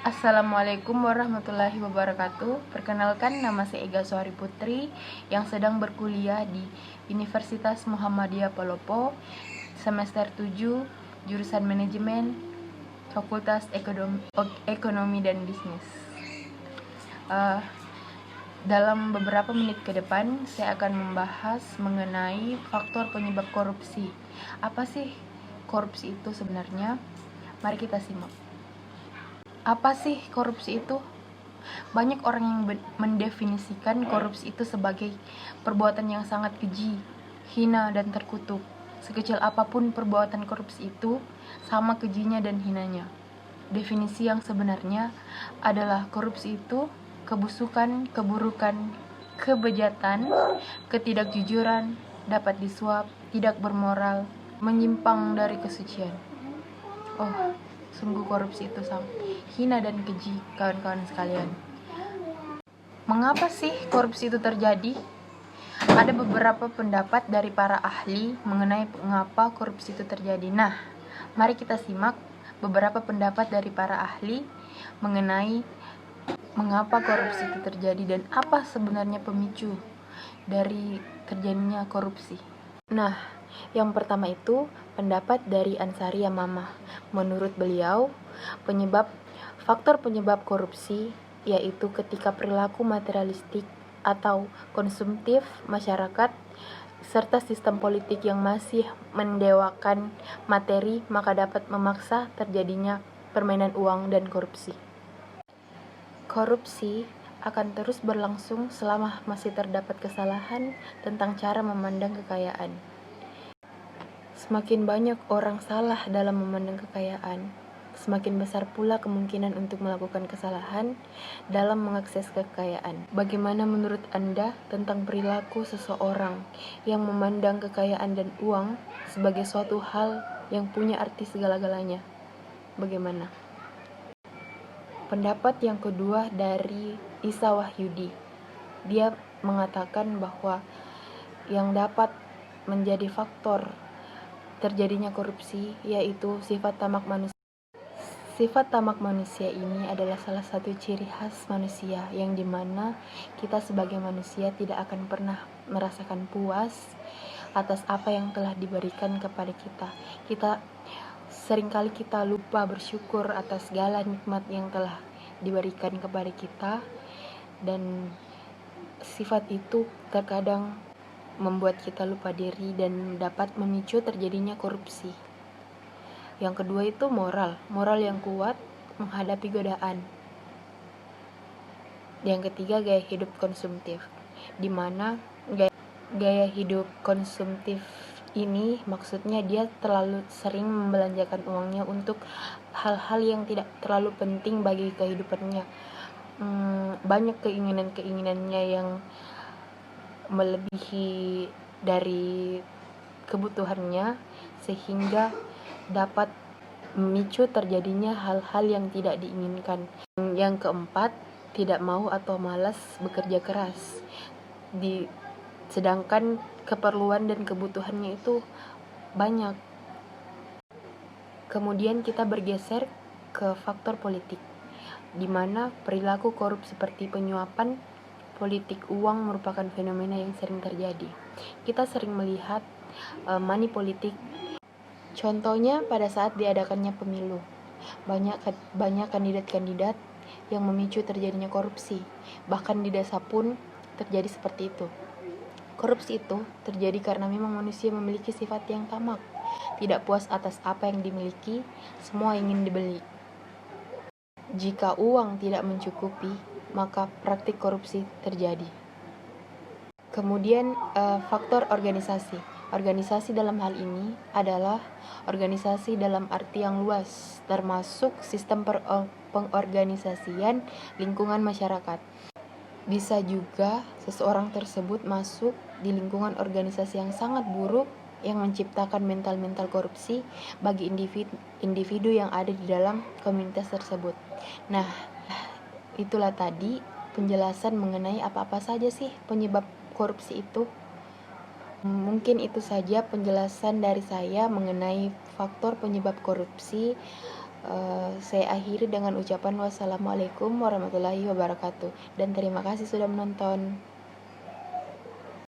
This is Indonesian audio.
Assalamualaikum warahmatullahi wabarakatuh. Perkenalkan, nama saya Ega Suhari Putri yang sedang berkuliah di Universitas Muhammadiyah Palopo, semester 7, jurusan Manajemen, Fakultas Ekonomi dan Bisnis. Dalam beberapa menit ke depan, saya akan membahas mengenai faktor penyebab korupsi. Apa sih korupsi itu sebenarnya? Mari kita simak. Apa sih korupsi itu? Banyak orang yang mendefinisikan korupsi itu sebagai perbuatan yang sangat keji, hina, dan terkutuk. Sekecil apapun perbuatan korupsi itu, sama kejinya dan hinanya. Definisi yang sebenarnya adalah korupsi itu kebusukan, keburukan, kebejatan, ketidakjujuran, dapat disuap, tidak bermoral, menyimpang dari kesucian. Oh, sungguh korupsi itu sangat hina dan keji, kawan-kawan sekalian. Mengapa sih korupsi itu terjadi? Ada beberapa pendapat dari para ahli mengenai mengapa korupsi itu terjadi. Nah, mari kita simak beberapa pendapat dari para ahli mengenai mengapa korupsi itu terjadi dan apa sebenarnya pemicu dari terjadinya korupsi. Nah, yang pertama itu pendapat dari Ansari Yamamah. Menurut beliau, faktor penyebab korupsi yaitu ketika perilaku materialistik atau konsumtif masyarakat serta sistem politik yang masih mendewakan materi, maka dapat memaksa terjadinya permainan uang dan korupsi. Korupsi akan terus berlangsung selama masih terdapat kesalahan tentang cara memandang kekayaan. Semakin banyak orang salah dalam memandang kekayaan, semakin besar pula kemungkinan untuk melakukan kesalahan dalam mengakses kekayaan. Bagaimana menurut Anda tentang perilaku seseorang yang memandang kekayaan dan uang sebagai suatu hal yang punya arti segala-galanya? Bagaimana? Pendapat yang kedua dari Isa Wahyudi. Dia mengatakan bahwa yang dapat menjadi faktor terjadinya korupsi yaitu sifat tamak manusia. Sifat tamak manusia ini adalah salah satu ciri khas manusia yang dimana kita sebagai manusia tidak akan pernah merasakan puas atas apa yang telah diberikan kepada kita. Seringkali kita lupa bersyukur atas segala nikmat yang telah diberikan kepada kita, dan sifat itu terkadang membuat kita lupa diri dan dapat memicu terjadinya korupsi. Yang kedua itu moral yang kuat menghadapi godaan. Yang ketiga gaya hidup konsumtif, di mana gaya hidup konsumtif ini maksudnya dia terlalu sering membelanjakan uangnya untuk hal-hal yang tidak terlalu penting bagi kehidupannya. Banyak keinginannya yang melebihi dari kebutuhannya sehingga dapat memicu terjadinya hal-hal yang tidak diinginkan. Yang keempat, tidak mau atau malas bekerja keras. Sedangkan keperluan dan kebutuhannya itu banyak. Kemudian kita bergeser ke faktor politik, di mana perilaku korup seperti penyuapan politik uang merupakan fenomena yang sering terjadi. Kita sering melihat money politik. Contohnya pada saat diadakannya pemilu, banyak kandidat-kandidat yang memicu terjadinya korupsi. Bahkan di desa pun terjadi seperti itu. Korupsi itu terjadi karena memang manusia memiliki sifat yang tamak, tidak puas atas apa yang dimiliki, semua ingin dibeli. Jika uang tidak mencukupi, maka praktik korupsi terjadi. Kemudian faktor organisasi. Organisasi dalam hal ini adalah organisasi dalam arti yang luas, termasuk sistem pengorganisasian lingkungan masyarakat. Bisa juga seseorang tersebut masuk di lingkungan organisasi yang sangat buruk yang menciptakan mental korupsi bagi individu yang ada di dalam komunitas tersebut. Nah, itulah tadi penjelasan mengenai apa-apa saja sih penyebab korupsi itu. Mungkin itu saja penjelasan dari saya mengenai faktor penyebab korupsi. Saya akhiri dengan ucapan wassalamualaikum warahmatullahi wabarakatuh dan terima kasih sudah menonton.